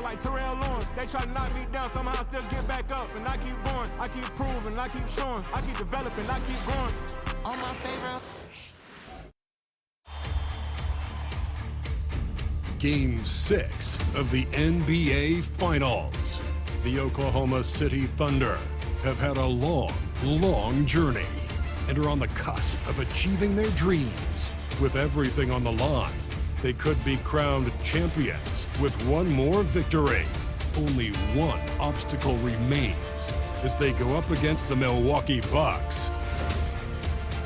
like Terrell Lawrence. They try to knock me down, somehow I still get back up. And I keep going, I keep proving, I keep showing, I keep developing, I keep growing. On my favorite. Game 6 of the NBA Finals. The Oklahoma City Thunder have had a long, long journey and are on the cusp of achieving their dreams. With everything on the line, they could be crowned champions with one more victory. Only one obstacle remains as they go up against the Milwaukee Bucks.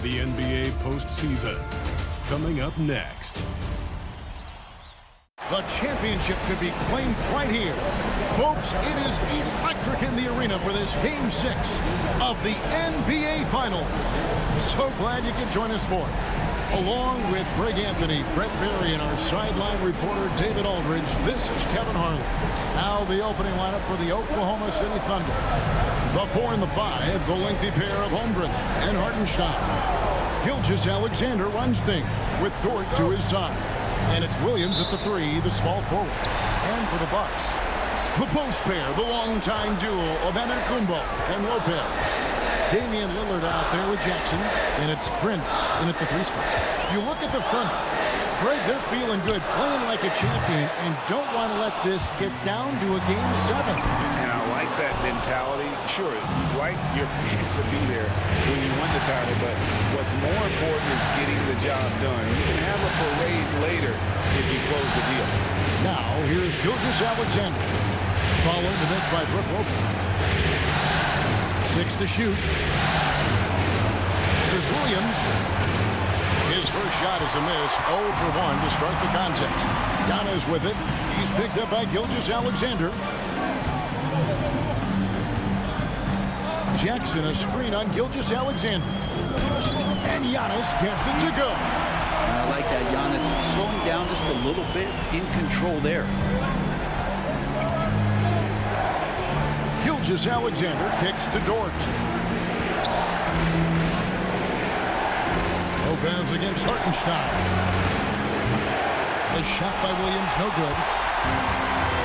The NBA postseason coming up next. The championship could be claimed right here. Folks, it is electric in the arena for this Game 6 of the NBA Finals. So glad you could join us for it. Along with Greg Anthony, Brett Berry, and our sideline reporter David Aldridge, this is Kevin Harlan. Now the opening lineup for the Oklahoma City Thunder. The 4 and the 5, the lengthy pair of Holmgren and Hartenstein. Gilgeous-Alexander runs things with Dort to his side. And it's Williams at the 3, the small forward. And for the Bucks, the post pair, the longtime duo of Antetokounmpo and Lopez. Damian Lillard out there with Jackson, and it's Prince in at the 3 spot. You look at the Thunder. Greg, they're feeling good, playing like a champion, and don't want to let this get down to a Game 7. And I like that mentality. Sure, you'd like your fans to be there when you win the title, but what's more important is getting the job done. You can have a parade later if you close the deal. Now, here's Gilgeous-Alexander, following the miss by Brook Lopez. 6 to shoot. Here's Williams. His first shot is a miss, 0 for 1 to start the contest. Giannis with it. He's picked up by Gilgeous-Alexander. Jackson, a screen on Gilgeous-Alexander. And Giannis gets it to go. I like that. Giannis slowing down just a little bit, in control there. Gilgeous-Alexander kicks to Dort. Lopez against Hartenstein. The shot by Williams, no good.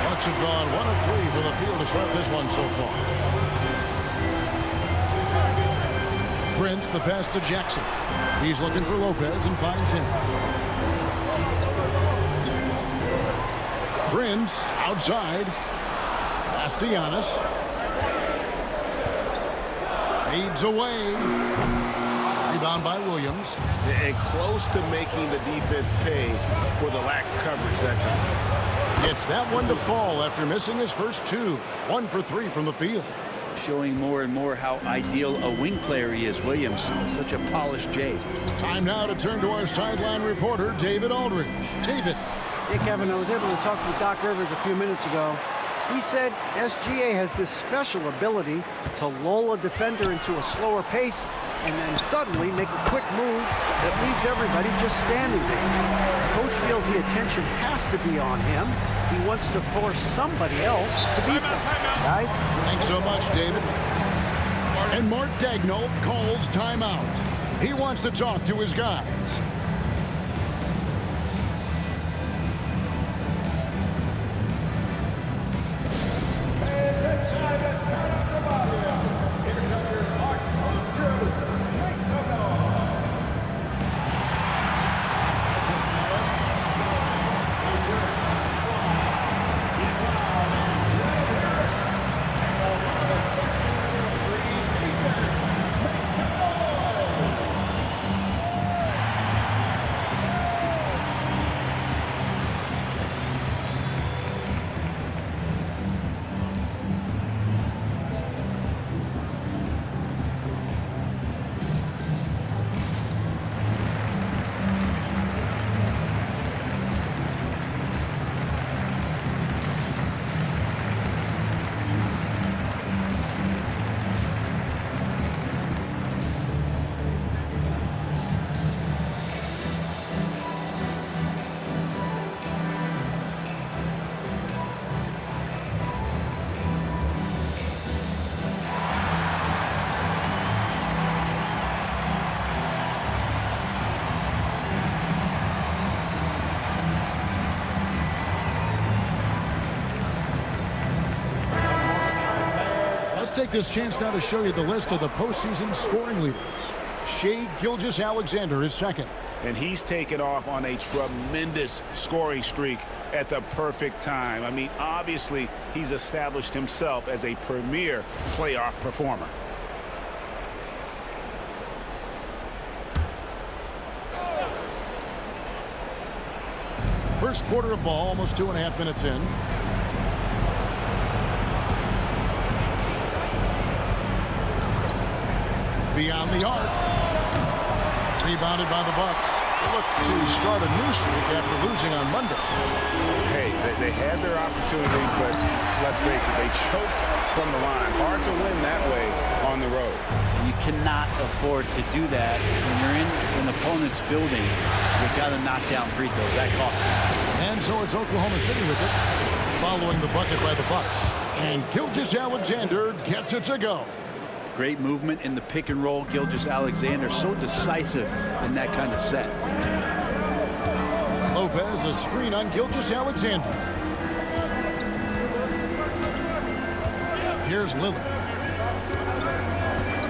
Bucks have gone 1 of 3 for the field to start this one so far. Prince, the pass to Jackson. He's looking for Lopez and finds him. Prince outside. Pass to Giannis. Fades away. Rebound by Williams. And close to making the defense pay for the lax coverage that time. Gets that one to fall after missing his first 2. 1 for 3 from the field. Showing more and more how ideal a wing player he is, Williams. Such a polished J. Time now to turn to our sideline reporter, David Aldridge. David. Hey, Kevin, I was able to talk to Doc Rivers a few minutes ago. He said SGA has this special ability to lull a defender into a slower pace and then suddenly make a quick move that leaves everybody just standing there. Coach feels the attention has to be on him. He wants to force somebody else to beat them. Guys? Thanks so much, David. And Mark Daigneault calls timeout. He wants to talk to his guys. Let's take this chance now to show you the list of the postseason scoring leaders. Shai Gilgeous-Alexander is second. And he's taken off on a tremendous scoring streak at the perfect time. I mean, obviously, he's established himself as a premier playoff performer. First quarter of ball, almost 2.5 minutes in. Beyond the arc. Rebounded by the Bucks. They look to start a new streak after losing on Monday. Hey, they had their opportunities, but let's face it, they choked from the line. Hard to win that way on the road. You cannot afford to do that when you're in an opponent's building. You've got to knock down free throws. That costs you. And so it's Oklahoma City with it, following the bucket by the Bucks. And Gilgeous-Alexander gets it to go. Great movement in the pick and roll. Gilgeous-Alexander so decisive in that kind of set. Lopez, a screen on Gilgeous-Alexander. Here's Lillard.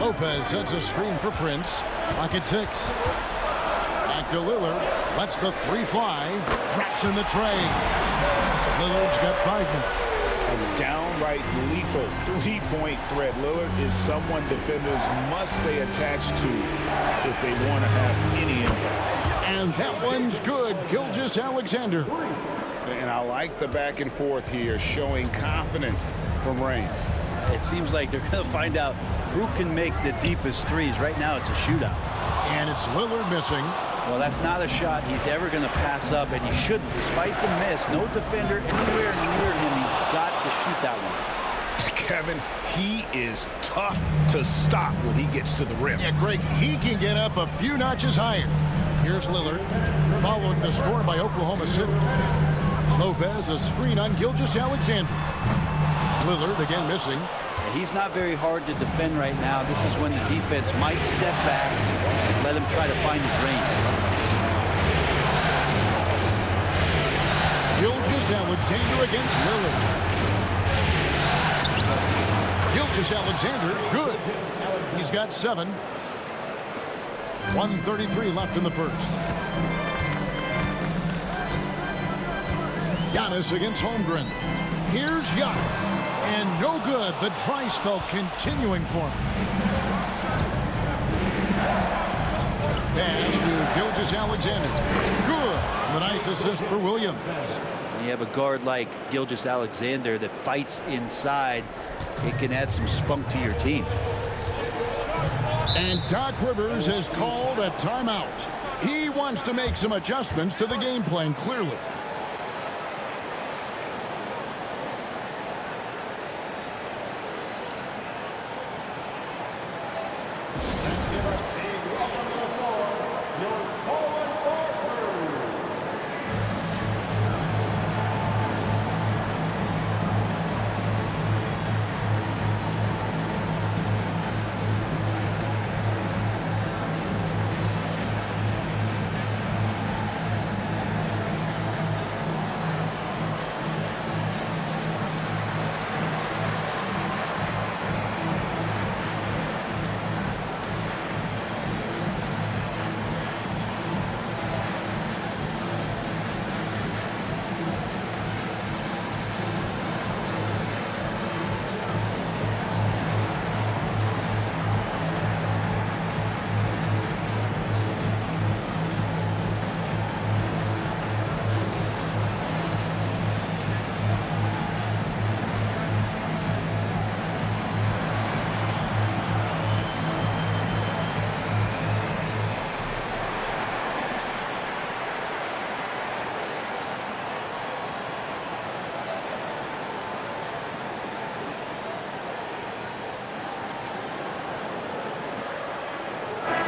Lopez sets a screen for Prince. Clock at 6. Back to Lillard. Lets the three fly. Drops in the tray. Lillard's got 5 minutes. A downright lethal three-point threat. Lillard is someone defenders must stay attached to if they want to have any impact. And that one's good. Gilgeous-Alexander. And I like the back and forth here, showing confidence from range. It seems like they're going to find out who can make the deepest threes. Right now, it's a shootout. And it's Lillard missing. Well, that's not a shot he's ever going to pass up, and he shouldn't. Despite the miss, no defender anywhere near him. He's got to shoot that one. Kevin, he is tough to stop when he gets to the rim. Yeah, Greg, he can get up a few notches higher. Here's Lillard, following the score by Oklahoma City. Lopez, a screen on Gilgeous-Alexander. Lillard again missing. He's not very hard to defend right now. This is when the defense might step back and let him try to find his range. Gilgeous-Alexander against Lillard. Gilgeous-Alexander, good. He's got 7. 1:33 left in the first. Giannis against Holmgren. Here's Giannis. And no good. The dry spell continuing for him. Pass to Gilgeous-Alexander. Good. And the nice assist for Williams. When you have a guard like Gilgeous-Alexander that fights inside, it can add some spunk to your team. And Doc Rivers has called a timeout. He wants to make some adjustments to the game plan, clearly.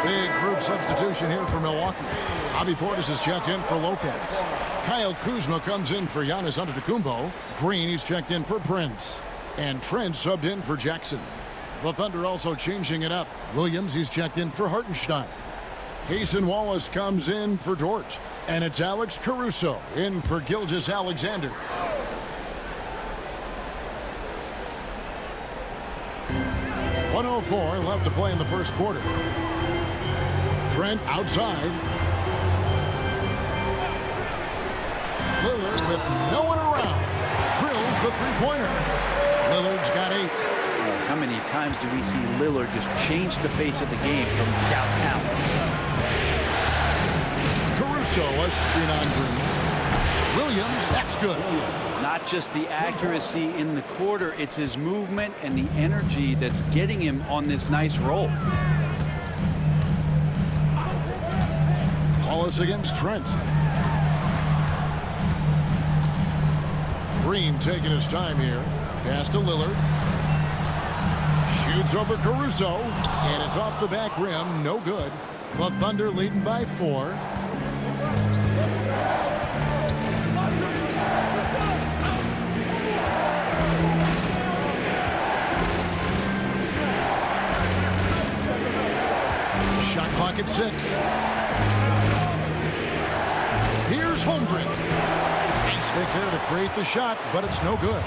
Big group substitution here for Milwaukee. Bobby Portis is checked in for Lopez. Kyle Kuzma comes in for Giannis Antetokounmpo. Green is checked in for Prince. And Trent subbed in for Jackson. The Thunder also changing it up. Williams is checked in for Hartenstein. Cason Wallace comes in for Dort. And it's Alex Caruso in for Gilgeous-Alexander. 1:04 left to play in the first quarter. Trent outside. Lillard with no one around. Drills the three-pointer. Lillard's got 8. How many times do we see Lillard just change the face of the game from downtown? Caruso, a screen on Green. Williams, that's good. Not just the accuracy in the quarter, it's his movement and the energy that's getting him on this nice roll. Wallace against Trent. Green taking his time here. Pass to Lillard. Shoots over Caruso. And it's off the back rim. No good. The Thunder leading by 4. Shot clock at 6. Here's Holmgren. Nice fake there to create the shot, but it's no good.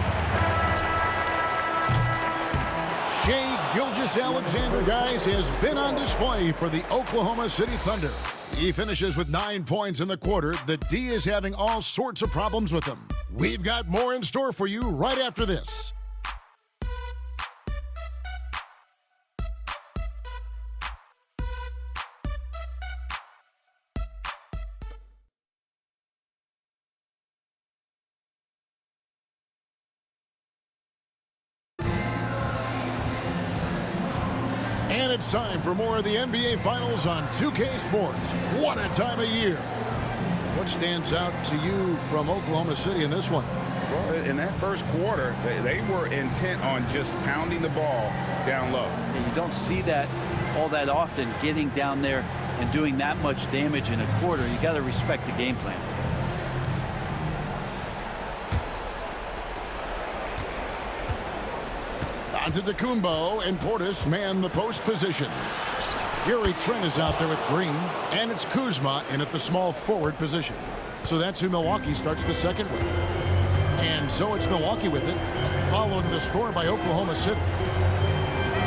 Shai Gilgeous-Alexander, guys, has been on display for the Oklahoma City Thunder. He finishes with 9 points in the quarter. The D is having all sorts of problems with him. We've got more in store for you right after this. And it's time for more of the NBA Finals on 2K Sports. What a time of year. What stands out to you from Oklahoma City in this one? Well, in that first quarter, they were intent on just pounding the ball down low. And you don't see that all that often, getting down there and doing that much damage in a quarter. You got to respect the game plan. Antetokounmpo and Portis man the post positions. Gary Trent is out there with Green, and it's Kuzma in at the small forward position. So that's who Milwaukee starts the second with. And so it's Milwaukee with it, following the score by Oklahoma City.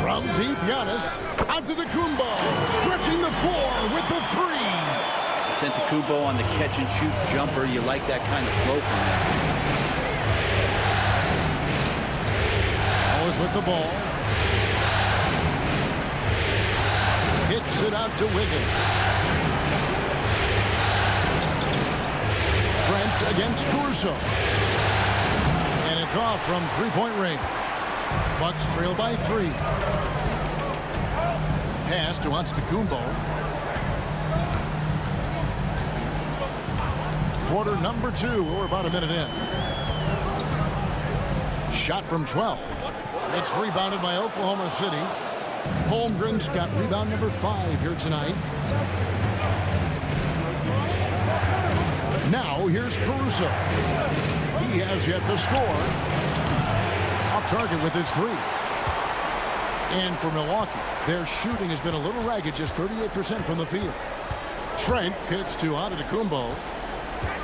From deep, Giannis, Antetokounmpo, stretching the floor with the 3. Antetokounmpo on the catch-and-shoot jumper. You like that kind of flow from him. With the ball. Kicks it out to Wiggins. Trent against Caruso. And it's off from three-point range. Bucks trail by 3. Pass to Antetokounmpo. Quarter number 2. We're about a minute in. Shot from 12. It's rebounded by Oklahoma City. Holmgren's got rebound number 5 here tonight. Now here's Caruso. He has yet to score. Off target with his 3. And for Milwaukee, their shooting has been a little ragged, just 38% from the field. Trent kicks to Antetokounmpo.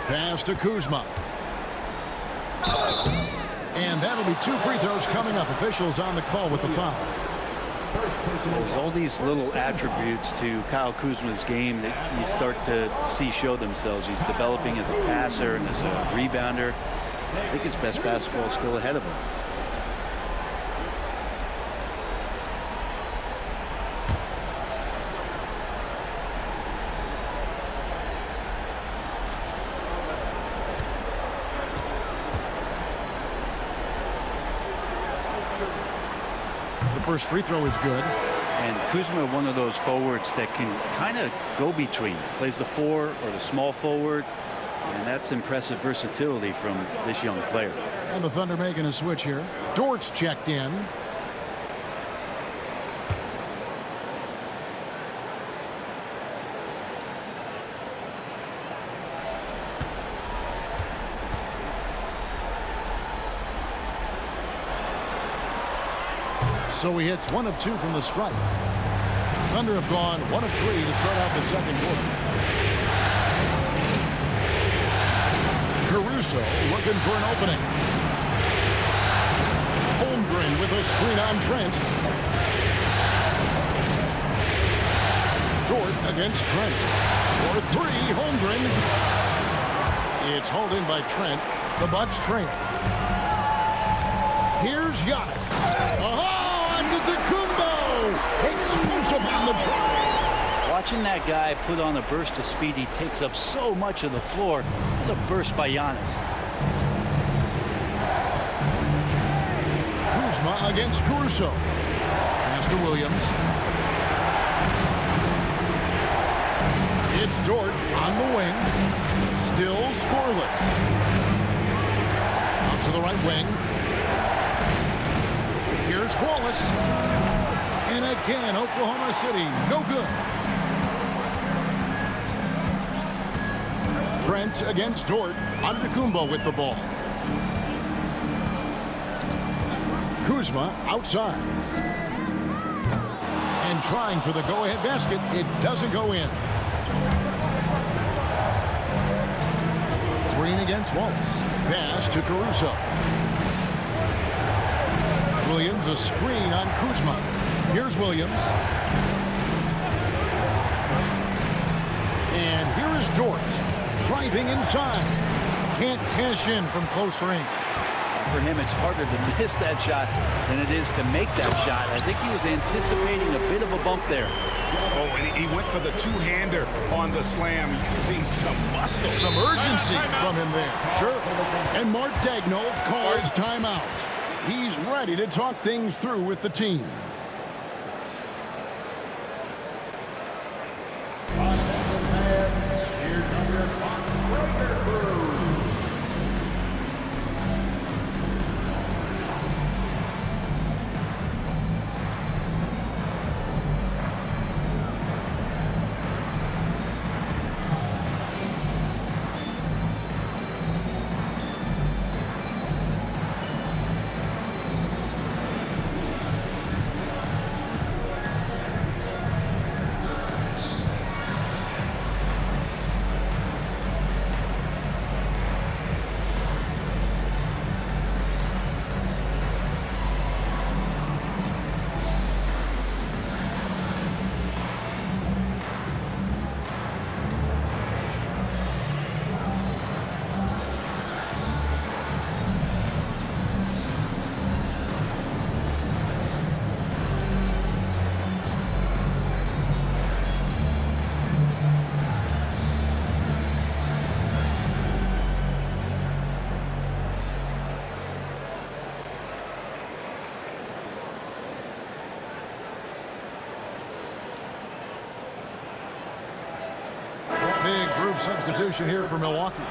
Pass to Kuzma. And that'll be 2 free throws coming up. Officials on the call with the foul. There's all these little attributes to Kyle Kuzma's game that you start to see show themselves. He's developing as a passer and as a rebounder. I think his best basketball is still ahead of him. First free throw is good. And Kuzma, one of those forwards that can kind of go between. Plays the 4 or the small forward. And that's impressive versatility from this young player. And the Thunder making a switch here. Dort's checked in. So he hits 1 of 2 from the stripe. Thunder have gone 1 of 3 to start out the second quarter. Caruso looking for an opening. Holmgren with a screen on Trent. against Trent. For three, Holmgren. It's hauled in by Trent. The Bucks trail. Here's Giannis. Oh, Antetokounmpo! Explosive on the drive. Watching that guy put on a burst of speed, he takes up so much of the floor. What a burst by Giannis. Kuzma against Caruso. Pass to Williams. It's Dort on the wing. Still scoreless. Out to the right wing. Here's Wallace. And again, Oklahoma City, no good. Trent against Dort. Antetokounmpo with the ball. Kuzma outside. And trying for the go-ahead basket. It doesn't go in. Green against Wallace. Pass to Caruso. Williams, a screen on Kuzma. Here's Williams. And here is Dort. Driving inside. Can't cash in from close range. For him, it's harder to miss that shot than it is to make that shot. I think he was anticipating a bit of a bump there. Oh, and he went for the two-hander on the slam, using some muscle. Some urgency from him there. Sure. And Mark Daigneault calls timeout. He's ready to talk things through with the team. Big group substitution here for Milwaukee.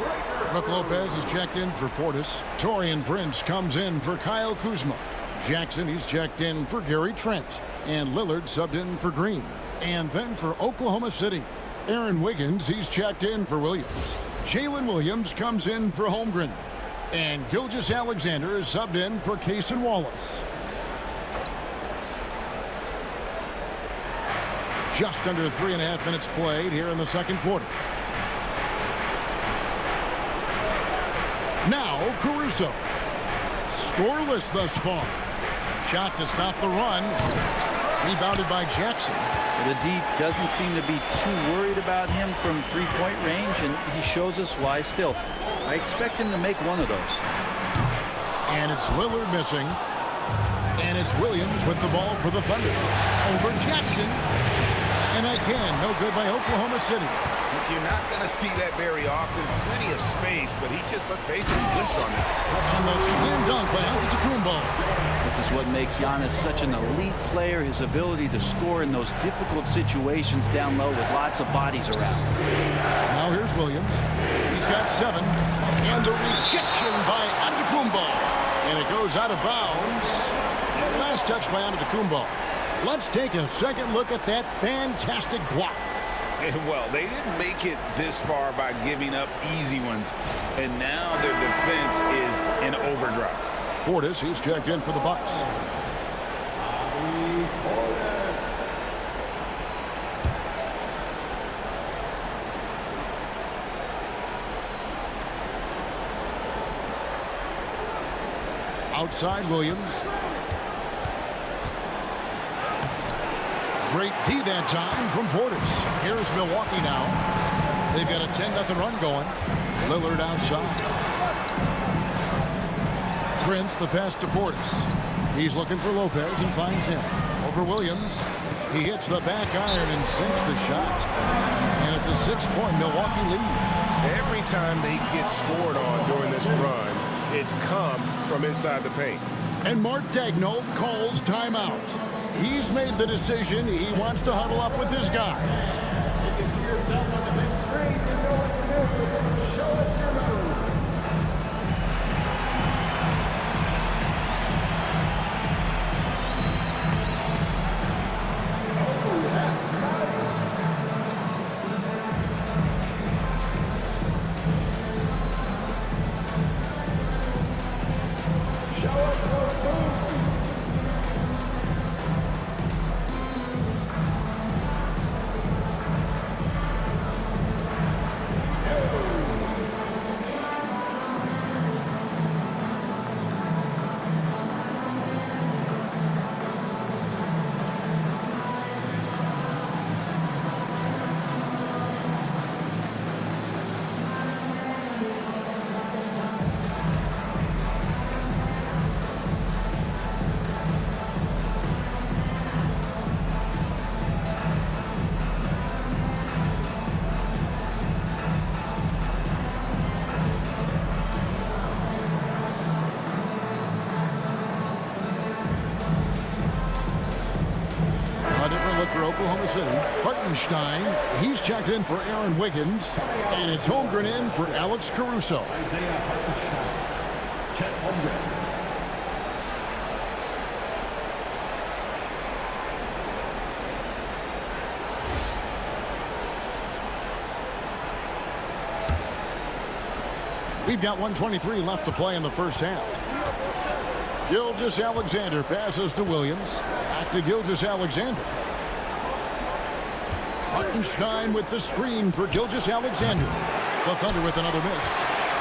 Brook Lopez is checked in for Portis. Taurean Prince comes in for Kyle Kuzma. Jackson, he's checked in for Gary Trent. And Lillard subbed in for Green. And then for Oklahoma City, Aaron Wiggins, he's checked in for Williams. Jalen Williams comes in for Holmgren. And Gilgeous-Alexander is subbed in for Cason Wallace. Just under 3.5 minutes played here in the second quarter. Now Caruso. Scoreless thus far. Shot to stop the run. Rebounded by Jackson. The D doesn't seem to be too worried about him from three-point range, and he shows us why still. I expect him to make one of those. And it's Lillard missing. And it's Williams with the ball for the Thunder. Over Jackson. And again, no good by Oklahoma City. You're not going to see that very often. Plenty of space, but he just, let's face it, he whiffs on it. And the slam dunk by Antetokounmpo. This is what makes Giannis such an elite player, his ability to score in those difficult situations down low with lots of bodies around. Now here's Williams. He's got 7. And the rejection by Antetokounmpo. And it goes out of bounds. Last touch by Antetokounmpo. Let's take a second look at that fantastic block. Well, they didn't make it this far by giving up easy ones. And now their defense is in overdrive. Portis, he's checked in for the Bucks. Outside Williams. Great D that time from Portis. Here's Milwaukee now. They've got a 10-0 run going. Lillard outside. Prince, the pass to Portis. He's looking for Lopez and finds him. Over Williams. He hits the back iron and sinks the shot. And it's a 6-point Milwaukee lead. Every time they get scored on during this run, it's come from inside the paint. And Mark Daigneault calls timeout. He's made the decision. He wants to huddle up with his guy. For Oklahoma City, Hartenstein, he's checked in for Aaron Wiggins, and it's Holmgren in for Alex Caruso. Isaiah Hartenstein, Chet Holmgren. We've got 1:23 left to play in the first half. Gilgeous-Alexander passes to Williams. Back to Gilgeous-Alexander. Hartenstein with the screen for Gilgeous-Alexander. The Thunder with another miss.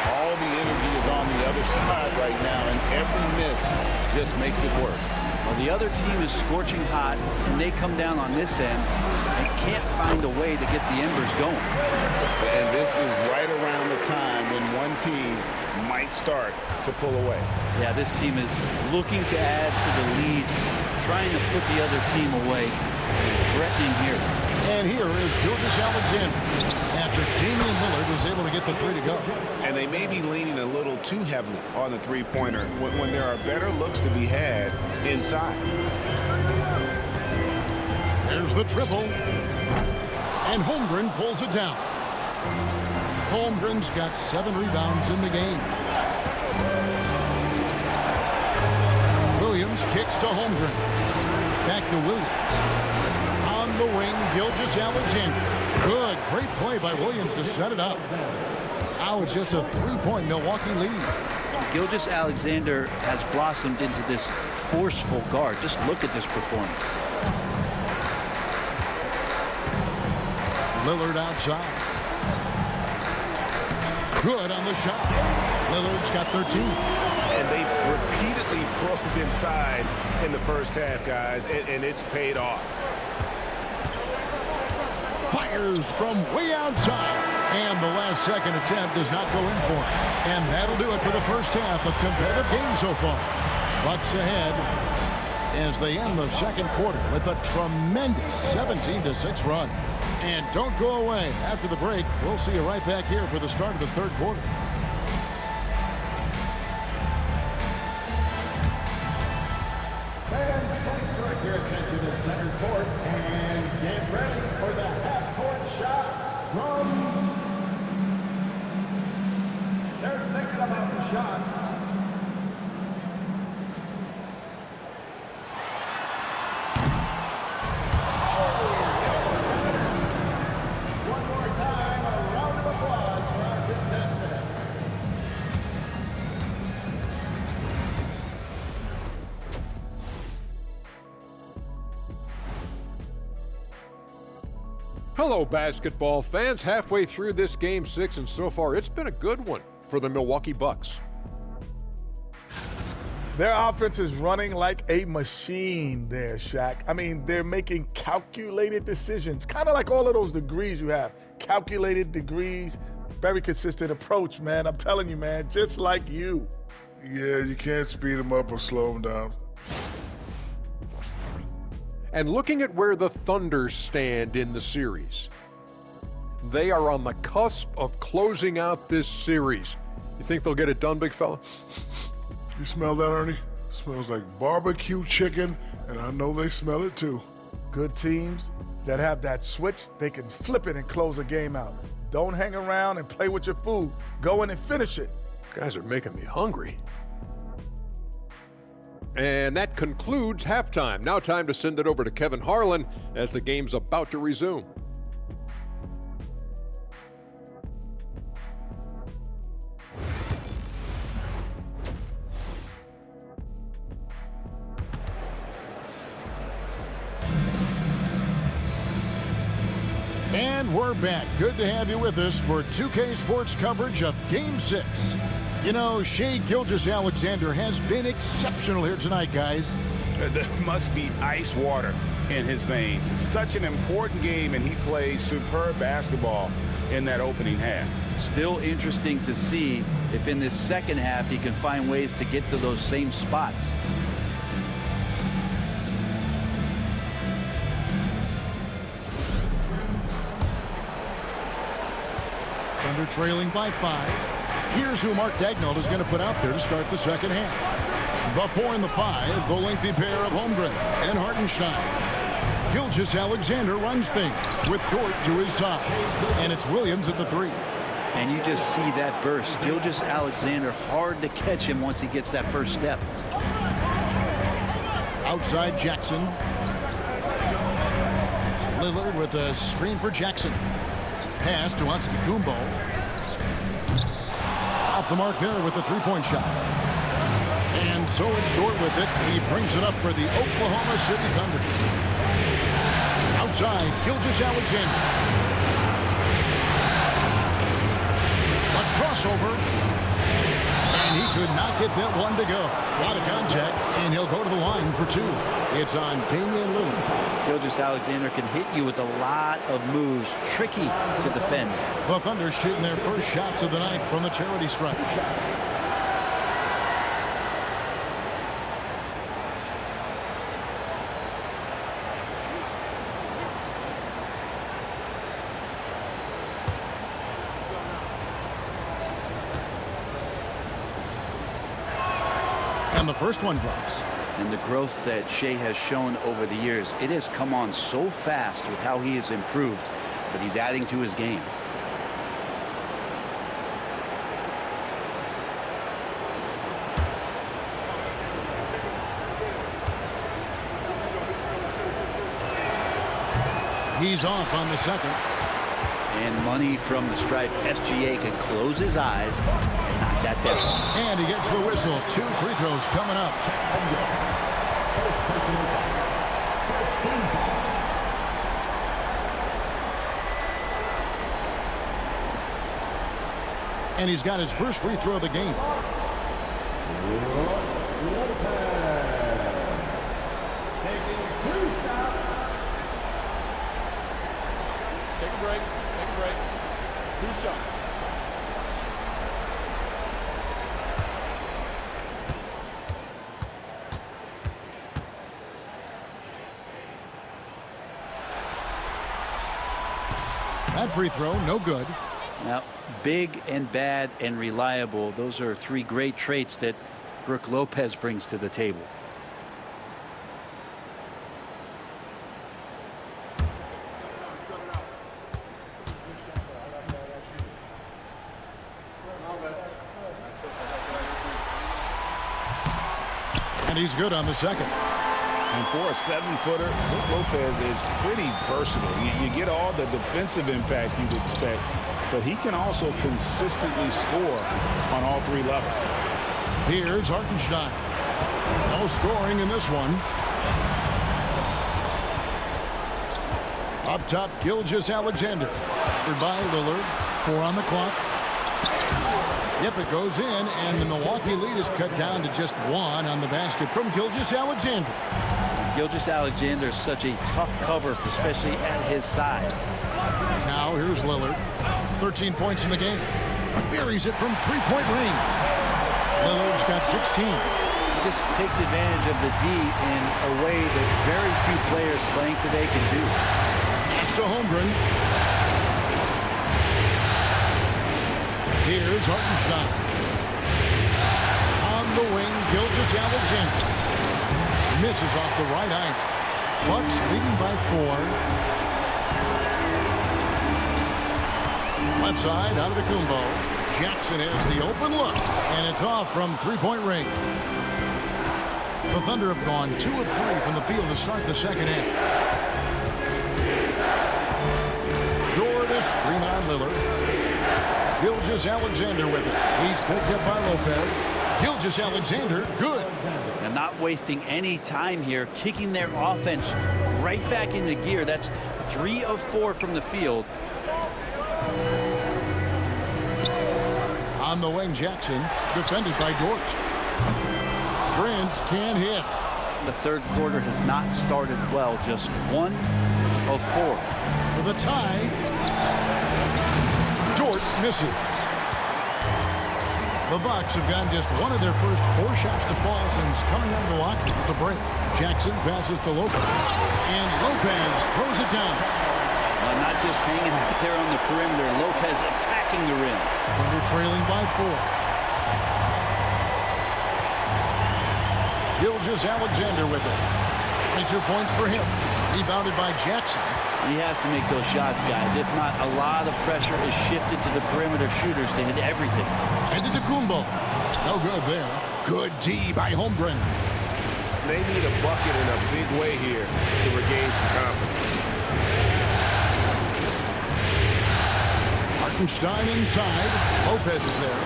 All the energy is on the other side right now, and every miss just makes it worse. Well, the other team is scorching hot, and they come down on this end and can't find a way to get the embers going. And this is right around the time when one team might start to pull away. Yeah, this team is looking to add to the lead, trying to put the other team away, and threatening here. And here is Gilgeous-Alexander after Damian Lillard was able to get the three to go. And they may be leaning a little too heavily on the three-pointer when there are better looks to be had inside. There's the triple. And Holmgren pulls it down. Holmgren's got 7 rebounds in the game. Williams kicks to Holmgren. Back to Williams. On the wing, Gilgeous-Alexander. Good, great play by Williams to set it up. Now it's just a 3-point Milwaukee lead. Gilgeous-Alexander has blossomed into this forceful guard. Just look at this performance. Lillard outside. Good on the shot. Lillard's got 13. And they've repeatedly probed inside in the first half, guys, and it's paid off. Fires from way outside. And the last second attempt does not go in for him. And that'll do it for the first half. A competitive game so far. Bucks ahead as they end the second quarter with a tremendous 17-6 run. And don't go away. After the break, we'll see you right back here for the start of the third quarter. Fans, please direct your attention to center court and get ready for the half-court shot. Drums. They're thinking about the shot. One more time, a round of applause for our contestant. Hello, basketball fans. Halfway through this Game 6, and so far it's been a good one for the Milwaukee Bucks. Their offense is running like a machine there, Shaq. I mean, they're making calculated decisions, kind of like all of those degrees you have. Calculated degrees, very consistent approach, man. I'm telling you, man, just like you. Yeah, you can't speed them up or slow them down. And looking at where the Thunder stand in the series, they are on the cusp of closing out this series. You think they'll get it done, big fella? You smell that, Ernie? Smells like barbecue chicken, and I know they smell it too. Good teams that have that switch, they can flip it and close a game out. Don't hang around and play with your food. Go in and finish it. Guys are making me hungry. And that concludes halftime. Now time to send it over to Kevin Harlan as the game's about to resume. And we're back. Good to have you with us for 2K Sports coverage of Game 6. You know, Shai Gilgeous-Alexander has been exceptional here tonight, guys. There must be ice water in his veins. Such an important game, and he plays superb basketball in that opening half. Still interesting to see if in this second half he can find ways to get to those same spots. Thunder trailing by 5. Here's who Mark Daigneault is going to put out there to start the second half. The 4 and the 5, the lengthy pair of Holmgren and Hartenstein. Gilgeous-Alexander runs things with Dort to his side. And it's Williams at the 3. And you just see that burst. Gilgeous-Alexander, hard to catch him once he gets that first step. Outside Jackson. Lillard with a screen for Jackson. Pass to Antetokounmpo. Off the mark there with the three-point shot. And so it's Dort with it. He brings it up for the Oklahoma City Thunder. Outside, Gilgeous-Alexander. A crossover. And he could not get that one to go. A lot of contact, and he'll go to the line for 2. It's on Damian Lillard. Gilgeous-Alexander can hit you with a lot of moves. Tricky to defend. The Thunder shooting their first shots of the night from the charity stripe. And the first one drops. And the growth that Shai has shown over the years, it has come on so fast with how he has improved, but he's adding to his game. He's off on the second. And money from the stripe. SGA can close his eyes and knock that down. And he gets the whistle. 2 free throws coming up. And he's got his first free throw of the game. Take a break. Take a break. 2 shots. That free throw, no good. Now, big and bad and reliable. Those are 3 great traits that Brook Lopez brings to the table. And he's good on the second. And for a 7-footer, Brook Lopez is pretty versatile. You get all the defensive impact you'd expect, but he can also consistently score on all 3 levels. Here's Hartenstein. No scoring in this one. Up top, Gilgeous-Alexander. Covered by Lillard. 4 on the clock. If it goes in, and the Milwaukee lead is cut down to just 1 on the basket from Gilgeous-Alexander. Gilgeous-Alexander is such a tough cover, especially at his size. Now here's Lillard. 13 points in the game. Buries it from three-point range. Lillard's got 16. This takes advantage of the D in a way that very few players playing today can do. Pass to Holmgren. Here's Hartenstein. On the wing, Gilgeous-Alexander. Misses off the right iron. Bucks leading by 4. Left side, out of the Kumbo. Jackson has the open look, and it's off from three-point range. The Thunder have gone 2 of 3 from the field to start the second half. Door to screen on Lillard. Gilgeous-Alexander with it. He's picked up by Lopez. Gilgeous-Alexander, good. And not wasting any time here, kicking their offense right back into gear. That's 3 of 4 from the field. On the wing, Jackson, defended by Dort. Prince can't hit. The third quarter has not started well, just 1 of 4. For the tie, Dort misses. The Bucks have gotten just 1 of their first 4 shots to fall since coming out of the locker with the break. Jackson passes to Lopez, and Lopez throws it down. Not just hanging out there on the perimeter, Lopez attacking the rim. Thunder trailing by 4. Gilgeous-Alexander with it. 22 points for him. Rebounded by Jackson. He has to make those shots, guys. If not, a lot of pressure is shifted to the perimeter shooters to hit everything. And to Kumbo. No good there. Good D by Holmgren. They need a bucket in a big way here to regain some confidence. Hartenstein inside. Lopez is there.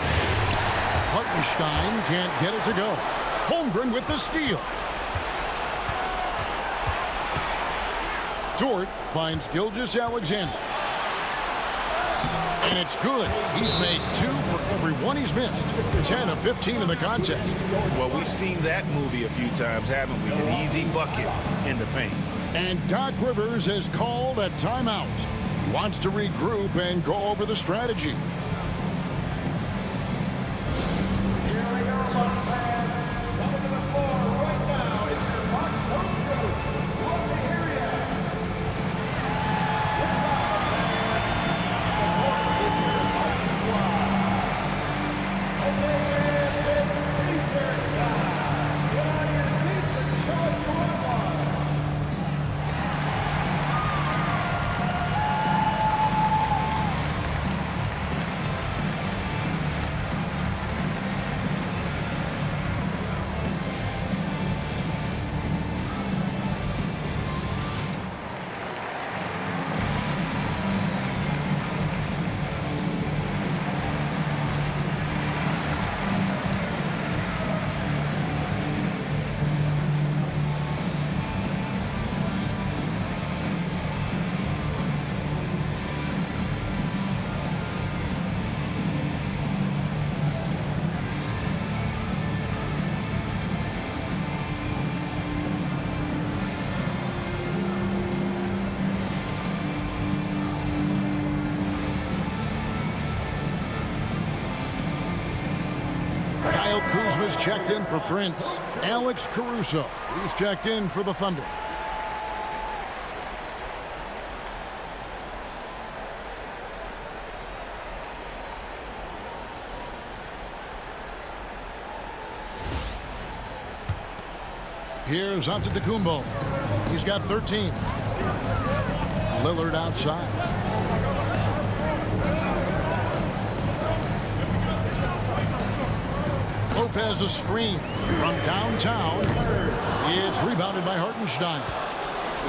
Hartenstein can't get it to go. Holmgren with the steal. Dort finds Gilgeous-Alexander. And it's good. He's made 2 for every 1 he's missed. 10 of 15 in the contest. Well, we've seen that movie a few times, haven't we? An easy bucket in the paint. And Doc Rivers has called a timeout. He wants to regroup and go over the strategy. Kuzma's checked in for Prince. Alex Caruso, he's checked in for the Thunder. Here's Antetokounmpo. He's got 13. Lillard outside. Lopez a screen from downtown. It's rebounded by Hartenstein.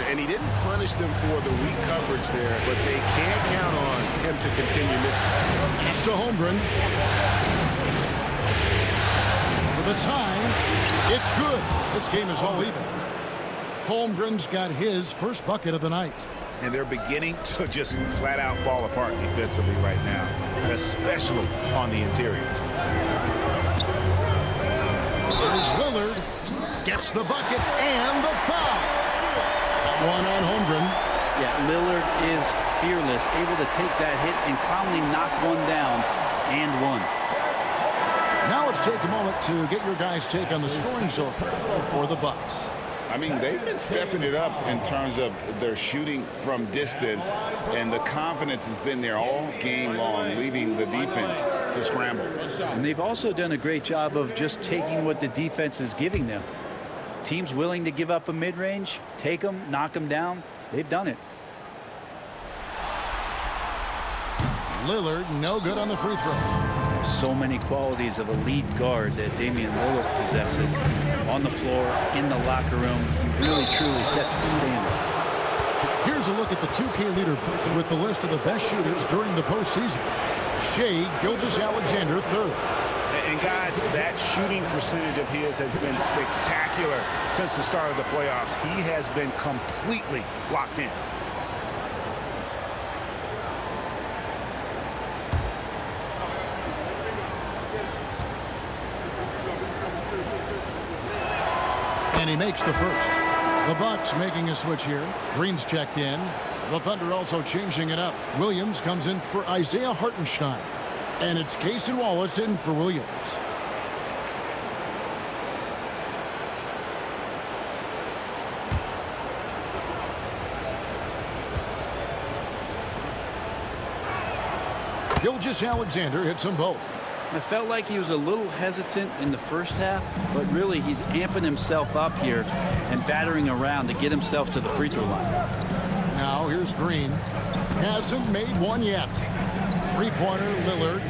And he didn't punish them for the weak coverage there, but they can't count on him to continue missing. Pass to Holmgren. For the tie, it's good. This game is all even. Holmgren's got his first bucket of the night. And they're beginning to just flat out fall apart defensively right now. especially on the interior. Here's Lillard. Gets the bucket and the foul. One on Holmgren. Yeah, Lillard is fearless, able to take that hit and calmly knock one down and one. Now let's take a moment to get your guys' take on the scoring so far for the Bucks. I mean, they've been stepping it up in terms of their shooting from distance, and the confidence has been there all game long, leaving the defense to scramble. And they've also done a great job of just taking what the defense is giving them. Teams willing to give up a mid-range, take them, knock them down, they've done it. Lillard, no good on the free throw. So many qualities of a lead guard that Damian Lillard possesses on the floor, in the locker room. He really, truly sets the standard. Here's a look at the 2K leaderboard with the list of the best shooters during the postseason. Shea Gilgeous-Alexander, third. And guys, that shooting percentage of his has been spectacular since the start of the playoffs. He has been completely locked in. And he makes the first. The Bucks making a switch here. Green's checked in. The Thunder also changing it up. Williams comes in for Isaiah Hartenstein. And it's Cason Wallace in for Williams. Gilgeous-Alexander hits them both. I felt like he was a little hesitant in the first half, but really he's amping himself up here and battering around to get himself to the free throw line. Now here's Green. Hasn't made one yet. Three-pointer, Lillard.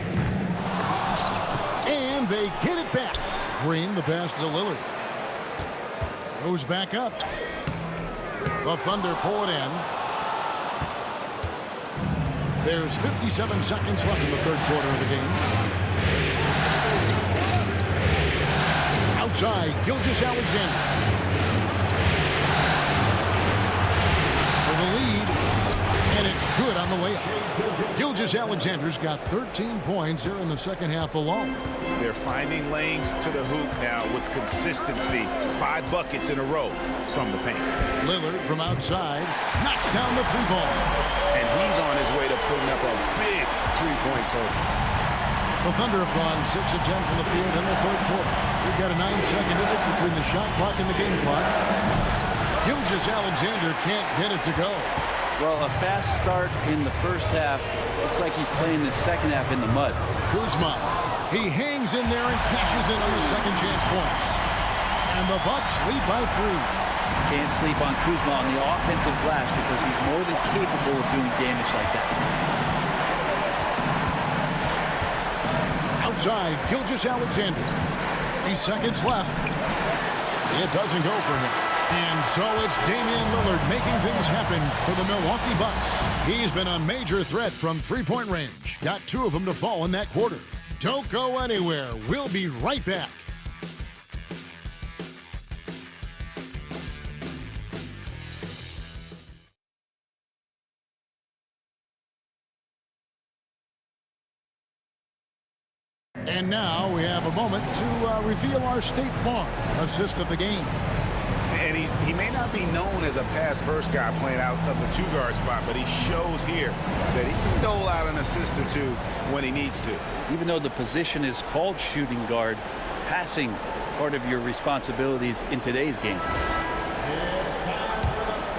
And they get it back. Green, the pass to Lillard. Goes back up. The Thunder pull it in. There's 57 seconds left in the third quarter of the game. Outside, Gilgeous-Alexander. For the lead, and it's good on the way up. Gilgeous-Alexander's got 13 points here in the second half alone. They're finding lanes to the hoop now with consistency. 5 buckets in a row from the paint. Lillard from outside knocks down the three ball. And he's on his way to putting up a big three-point total. The Thunder have gone 6 of 10 from the field in the third quarter. We've got a 9-second difference between the shot clock and the game clock. Gilgeous-Alexander can't get it to go. Well, a fast start in the first half. Looks like he's playing the second half in the mud. Kuzma, he hangs in there and cashes in on the second chance points. And the Bucks lead by 3. Can't sleep on Kuzma on the offensive glass because he's more than capable of doing damage like that. Outside, Gilgeous-Alexander. 8 seconds left. It doesn't go for him. And so it's Damian Lillard making things happen for the Milwaukee Bucks. He's been a major threat from three-point range. Got 2 of them to fall in that quarter. Don't go anywhere. We'll be right back. And now we have a moment to reveal our State Farm assist of the game. And he may not be known as a pass-first guy playing out of the 2-guard spot, but he shows here that he can dole out an assist or 2 when he needs to. Even though the position is called shooting guard, passing part of your responsibilities in today's game.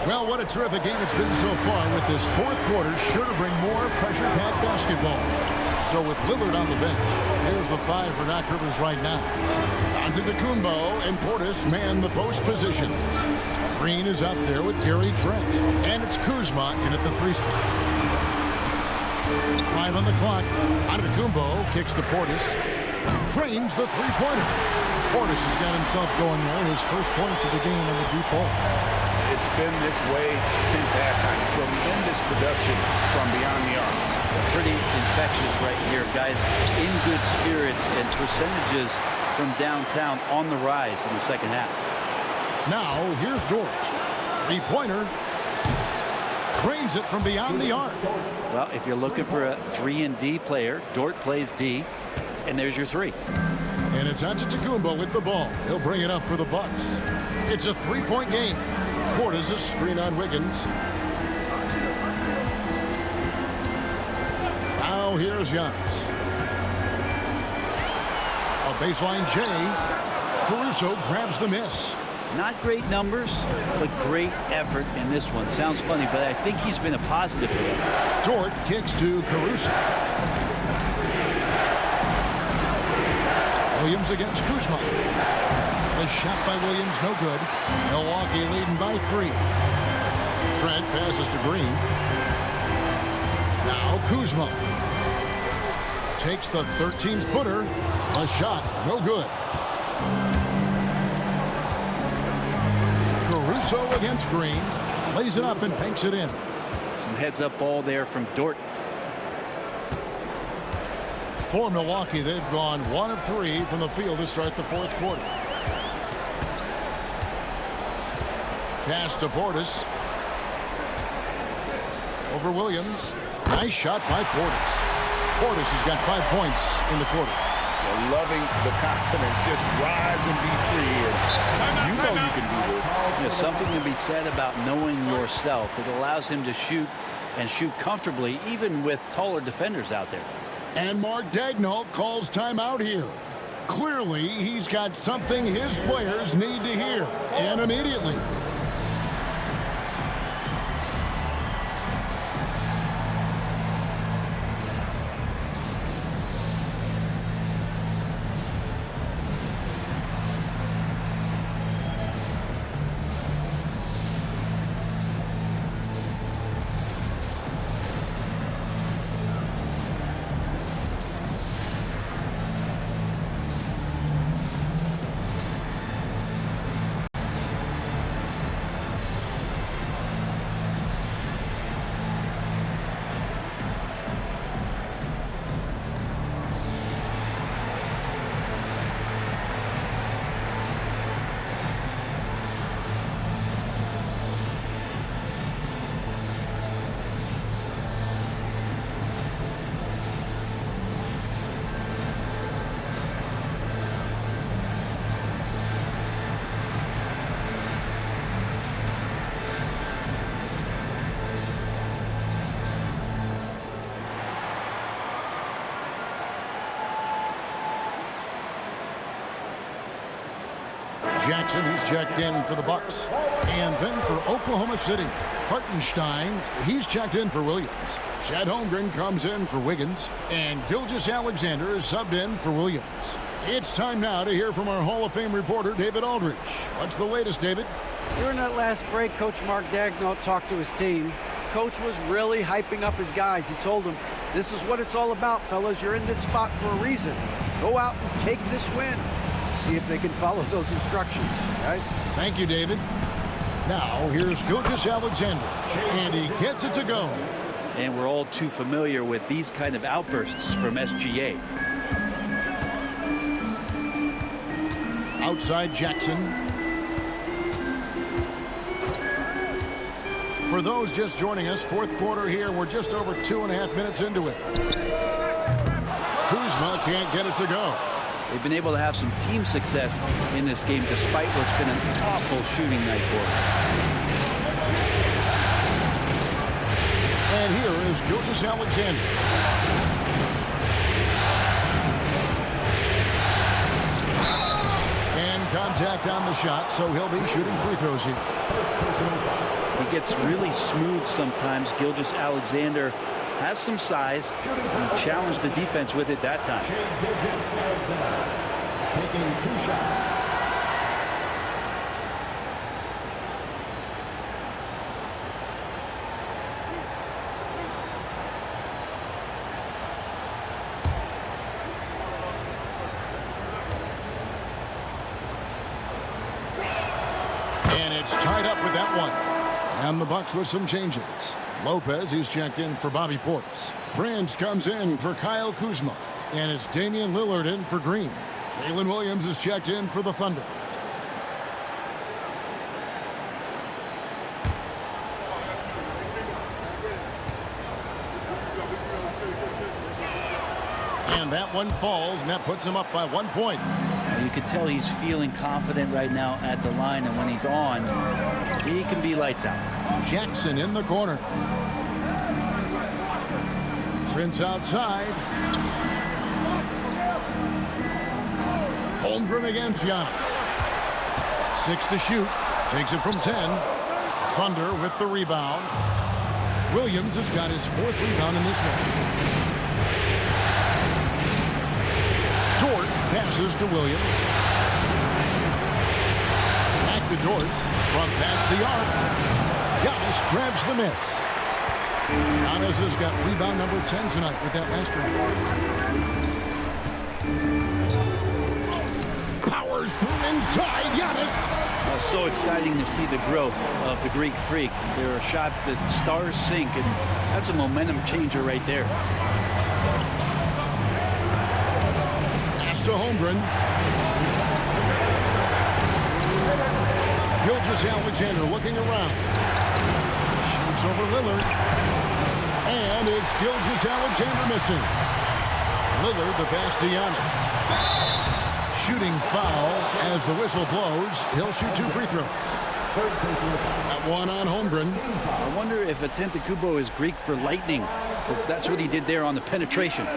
Well, what a terrific game it's been so far, with this fourth quarter sure to bring more pressure-packed basketball. So with Lillard on the bench, here's the 5 for Doc Rivers right now. Antetokounmpo and Portis man the post position. Green is out there with Gary Trent. And it's Kuzma in at the 3 spot. 5 on the clock. Antetokounmpo kicks to Portis. Trains the three-pointer. Portis has got himself going there. His first points of the game on the deep ball. It's been this way since halftime. Tremendous production from beyond the arc. Pretty infectious right here, guys. In good spirits and percentages from downtown on the rise in the second half. Now here's George. Three-pointer. Trains it from beyond the arc. Well, if you're looking for a 3-and-D player, Dort plays D, and there's your 3. And it's Antetokounmpo with the ball. He'll bring it up for the Bucks. It's a 3-point game. Portis is screen on Wiggins. Now here's Giannis. A baseline J. Caruso grabs the miss. Not great numbers, but great effort in this one. Sounds funny, but I think he's been a positive for them. Dort kicks to Caruso. Williams against Kuzma. The shot by Williams, no good. Milwaukee leading by 3. Trent passes to Green. Now Kuzma. Takes the 13-footer. A shot, no good. Caruso against Green. Lays it up and banks it in. Some heads-up ball there from Dort. For Milwaukee, they've gone 1 of 3 from the field to start the 4th quarter. Pass to Portis. Over Williams. Nice shot by Portis. Portis has got 5 points in the quarter. They're loving the confidence. Just rise and be free. And you know you can do this. There's something to be said about knowing yourself. It allows him to shoot and shoot comfortably, even with taller defenders out there. And Mark Daigneault calls timeout here. Clearly, he's got something his players need to hear, and immediately. Jackson, he's checked in for the Bucks. And then for Oklahoma City, Hartenstein, he's checked in for Williams. Chad Holmgren comes in for Wiggins. And Gilgeous-Alexander is subbed in for Williams. It's time now to hear from our Hall of Fame reporter, David Aldridge. What's the latest, David? During that last break, Coach Mark Daigneault talked to his team. Coach was really hyping up his guys. He told them, this is what it's all about, fellas. You're in this spot for a reason. Go out and take this win. See if they can follow those instructions, guys. Thank you, David. Now, here's Gilgeous-Alexander, and he gets it to go. And we're all too familiar with these kind of outbursts from SGA. Outside Jackson. For those just joining us, 4th quarter here. We're just over 2.5 minutes into it. Kuzma can't get it to go. They've been able to have some team success in this game despite what's been an awful shooting night for them. And here is Gilgeous-Alexander. And contact on the shot, so he'll be shooting free throws here. He gets really smooth sometimes. Gilgeous-Alexander has some size. He challenged the defense with it that time. Taking 2 shots. And it's tied up with that one. And the Bucks with some changes. Lopez, he's checked in for Bobby Portis. Prince comes in for Kyle Kuzma. And it's Damian Lillard in for Green. Jalen Williams is checked in for the Thunder. And that one falls, and that puts him up by 1 point. You could tell he's feeling confident right now at the line, and when he's on, he can be lights out. Jackson in the corner. Prince outside. Holmgren against Giannis. 6 to shoot. Takes it from 10. Thunder with the rebound. Williams has got his 4th rebound in this one. Dort passes to Williams. Back to Dort. From past the arc. Giannis grabs the miss. Giannis has got rebound number 10 tonight with that last one. Powers through inside. Giannis. So exciting to see the growth of the Greek Freak. There are shots that stars sink, and that's a momentum changer right there. Pass to Holmgren. Gilgeous-Alexander looking around. Shoots over Lillard. And it's Gilgeous-Alexander missing. Lillard the pass to Giannis. Shooting foul as the whistle blows. He'll shoot 2 free throws. That one on Holmgren. I wonder if Antetokounmpo is Greek for lightning, because that's what he did there on the penetration.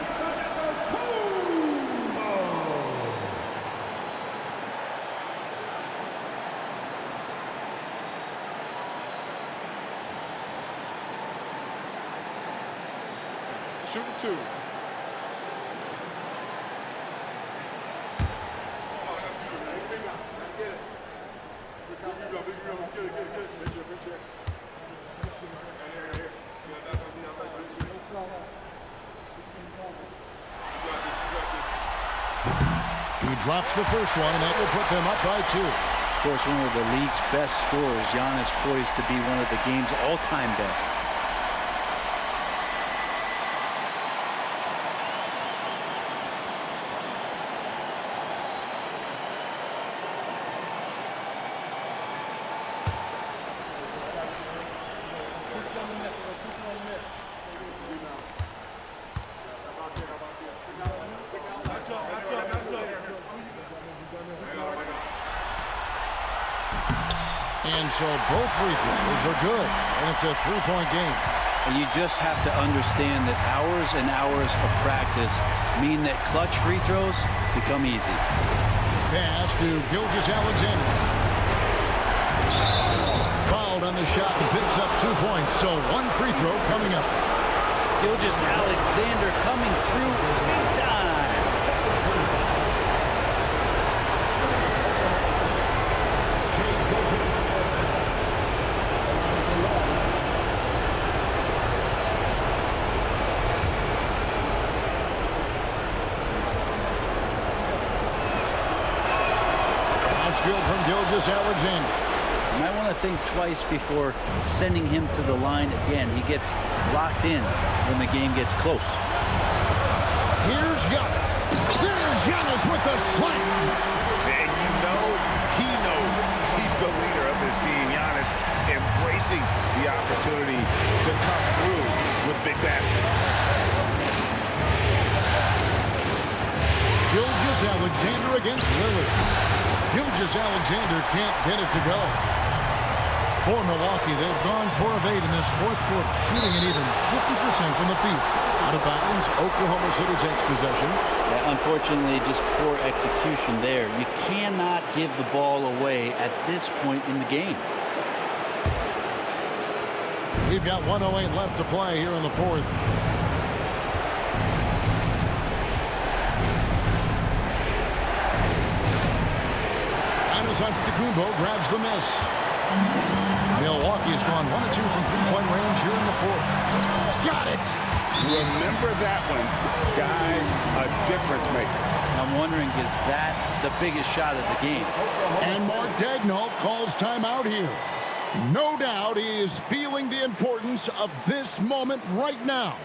Shoot 2. He drops the first one, and that will put them up by 2. Of course, one of the league's best scorers. Giannis poised to be one of the game's all-time best. And so both free throws are good, and it's a 3-point game. And you just have to understand that hours and hours of practice mean that clutch free throws become easy. Pass to Gilgeous-Alexander. Fouled on the shot and picks up 2 points, so 1 free throw coming up. Gilgeous-Alexander coming through big time. Good from Gilgeous-Alexander. You might want to think twice before sending him to the line again. He gets locked in when the game gets close. Here's Giannis. There's Giannis with the slam. And you know he knows he's the leader of this team. Giannis embracing the opportunity to come through with big baskets. Gilgeous-Alexander against Lillard. Gilgeous-Alexander can't get it to go. For Milwaukee, they've gone 4 of 8 in this 4th quarter, shooting an even 50% from the field. Out of bounds, Oklahoma City takes possession. Yeah, unfortunately, just poor execution there. You cannot give the ball away at this point in the game. We've got 1:08 left to play here in the 4th. Antetokounmpo grabs the miss. Milwaukee's gone 1 of 2 from 3-point range here in the 4th. Got it. Remember that one, guys, a difference maker. I'm wondering, is that the biggest shot of the game? And Mark Daigneault calls timeout here. No doubt he is feeling the importance of this moment right now.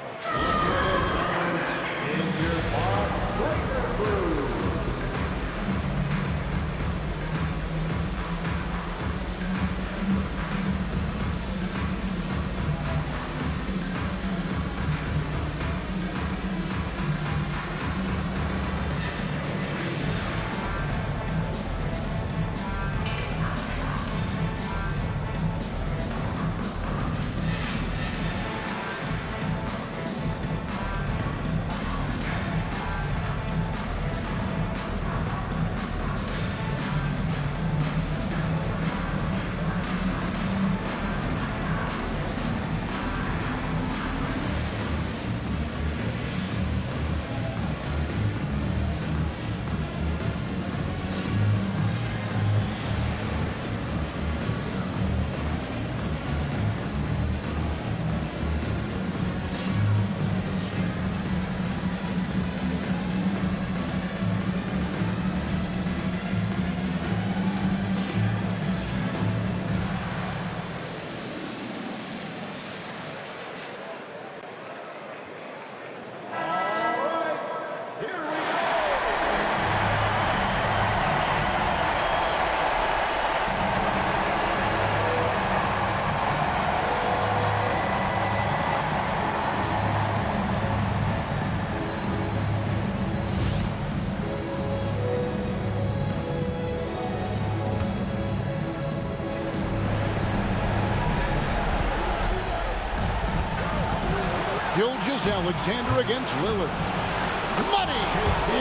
Gilgeous-Alexander against Lillard. Money!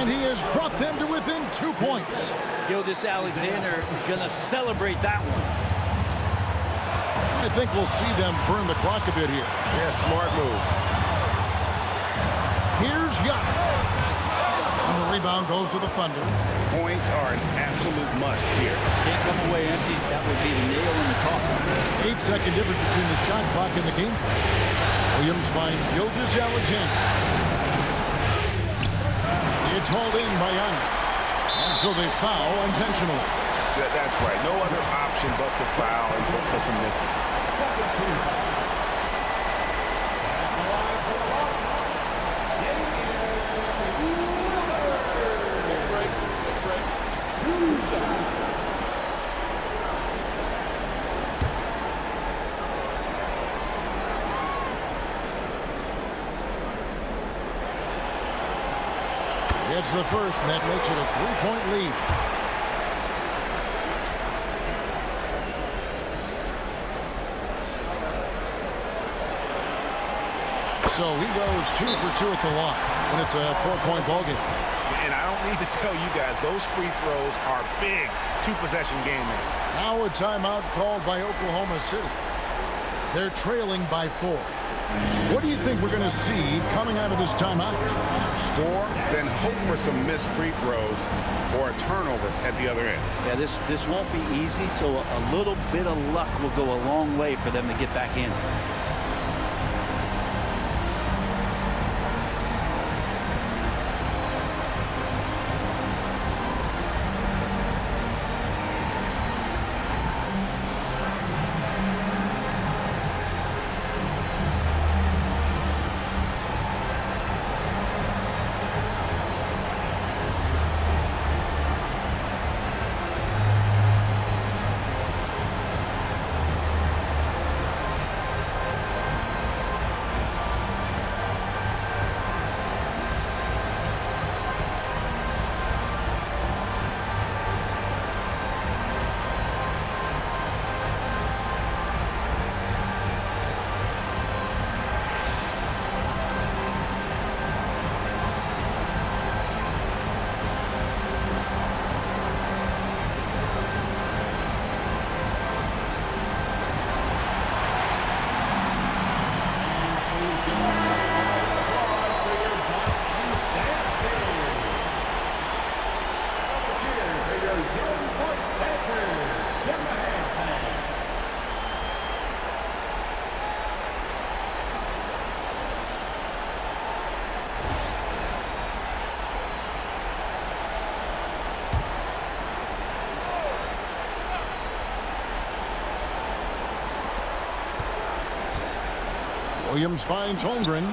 And he has brought them to within 2 points. Gilgeous-Alexander gonna celebrate that one. I think we'll see them burn the clock a bit here. Yeah, smart move. Here's Giannis. And the rebound goes to the Thunder. Points are an absolute must here. Can't come away empty. That would be the nail in the coffin. 8-second difference between the shot clock and the game clock. Williams finds Gilgeous-Alexander. It's hauled in by Giannis. And so they foul intentionally. That's right. No other option but to foul and look for some misses. It's the first, and that makes it a 3-point lead. So he goes 2 for 2 at the line, and it's a 4-point ball game. And I don't need to tell you guys, those free throws are big. 2-possession game now. Now a timeout called by Oklahoma City. They're trailing by 4. What do you think we're going to see coming out of this timeout? Score, then hope for some missed free throws or a turnover at the other end. Yeah, this won't be easy, so a little bit of luck will go a long way for them to get back in. Williams finds Holmgren.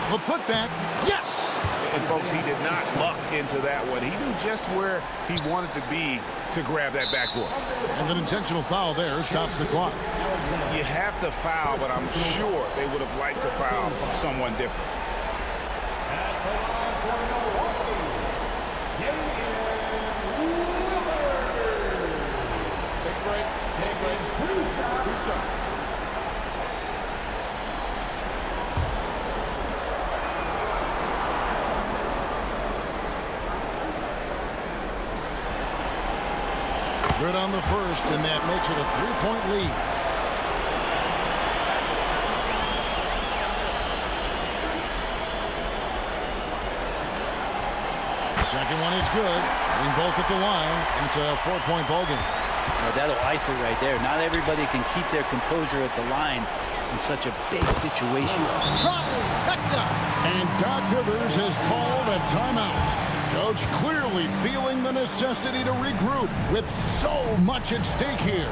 The putback, yes! And folks, he did not luck into that one. He knew just where he wanted to be to grab that backboard. And an intentional foul there stops the clock. You have to foul, but I'm sure they would have liked to foul someone different. Take break. Two shots. Good on the first, and that makes it a 3-point lead. Second one is good. Hitting both at the line, and it's a 4-point ball game. Well, that'll ice it right there. Not everybody can keep their composure at the line in such a big situation. Trifecta! And Doc Rivers has called a timeout. Coach clearly feeling the necessity to regroup with so much at stake here.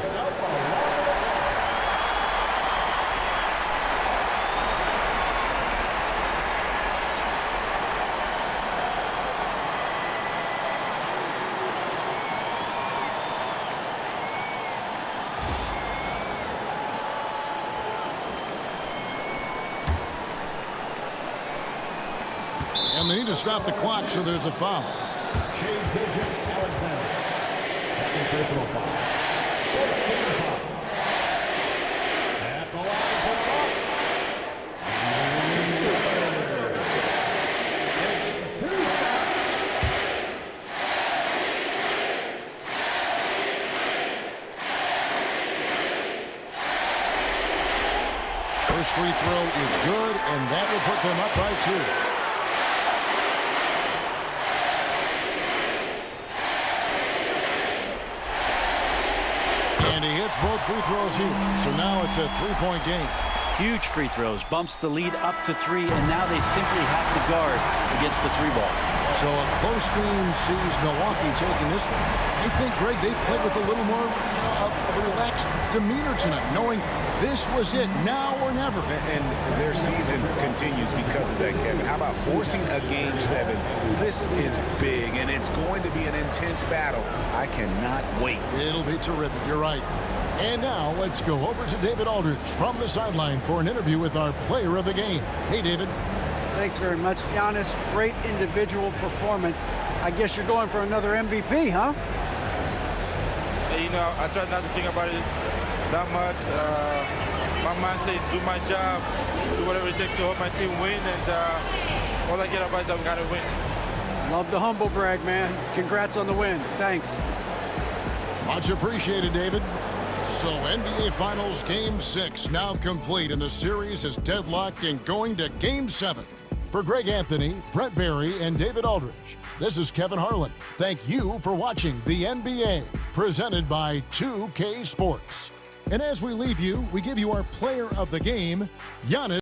yourself a long And they need to stop the clock, so there's a foul. Shea Gilgeous-Alexander. Second personal foul. Fourth team foul. At the line for Bucks. Taking 2 shots. First free throw is good, and that will put them up by 2. And he hits both free throws here. So now it's a 3-point game. Huge free throws, bumps the lead up to 3, and now they simply have to guard against the 3-ball. So a close game sees Milwaukee taking this one. I think, Greg, they played with a little more of a relaxed demeanor tonight, knowing this was it, now or never. And their season continues because of that, Kevin. How about forcing a Game 7? This is big, and it's going to be an intense battle. I cannot wait. It'll be terrific. You're right. And now let's go over to David Aldridge from the sideline for an interview with our player of the game. Hey, David. Thanks very much, Giannis. Great individual performance. I guess you're going for another MVP, huh? You know, I try not to think about it that much. My mind says do my job, do whatever it takes to help my team win, and all I care about is that we got to win. Love the humble brag, man. Congrats on the win. Thanks. Much appreciated, David. So NBA Finals Game 6 now complete, and the series is deadlocked and going to Game 7. For Greg Anthony, Brett Barry, and David Aldridge, this is Kevin Harlan. Thank you for watching the NBA, presented by 2K Sports. And as we leave you, we give you our player of the game, Giannis.